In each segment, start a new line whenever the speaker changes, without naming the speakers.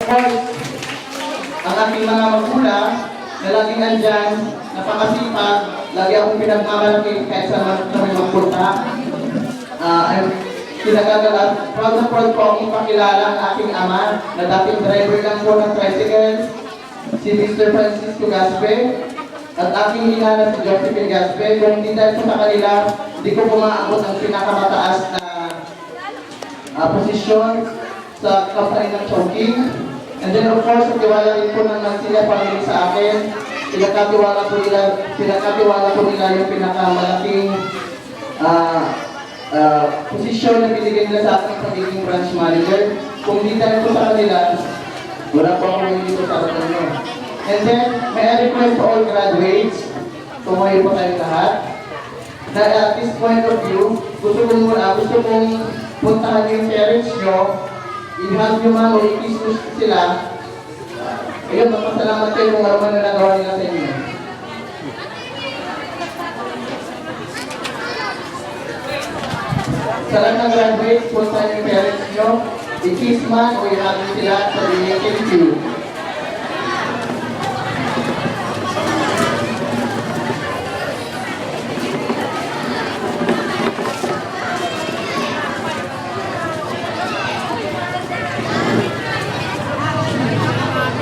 course, ang aking mga magulang na laging andyan, napakasipag, lagi akong pinagmamalaki kahit saan kami magpunta. Pinagagalat, proud na proud po akong ipakilala ang aking ama na dating driver lang po ng tricycle, si Mr. Francisco Gaspe, at aking ina na si Josephine Gaspe. Kung hindi dahil po sa kanila, hindi ko pumaabot ang pinakamataas na posisyon sa company ng Chowking. And then of course, tiwala rin po ng sila family sa akin. Pinakatiwala po nila yung pinakamalaking posisyon na binigay nila sa akin sa pagiging branch manager. Kung hindi dahil po sa kanila, wala po akong dito sa kanila. And then, may I request to all graduates, tumayo po tayong lahat, na at this point of view, gusto kong puntahan yung parents nyo, i-hug nyo man o i-kiss nyo sila. Ayun, magpasalamat kayo kung ano man na nagawa nila sa inyo. Sa lahat ng graduates, puntahan yung parents nyo, i-kiss man o i-hug nyo sila, sabihin, thank you.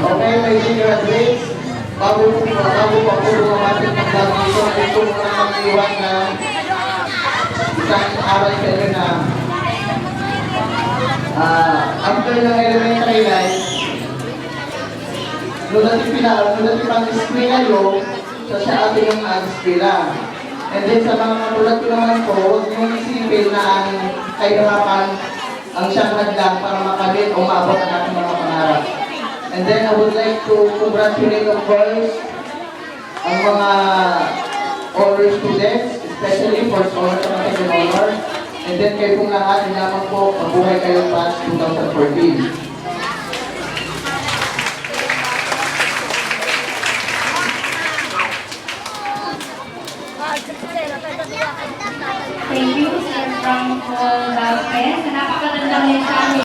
Okay, may graduates, bago po lumapit ng bago ito, ay ito muna mag-iwan na isang aral kayo na after ng elementary life, nung pang-display kayo, siya atin yung display. And then sa mga katulad ko naman po, huwag niyong isipin na ang kahirapan ang siyang hadlang para makamit o maabot ang ating mga pangarap. And then I would like to congratulate, of course, ang mga honor students, especially for honor sa second honor. And then kayo pong lahat, naman po, mabuhay kayo past 2014.
Thank you, Sir Franco Vazquez. Napakagandang mensahe.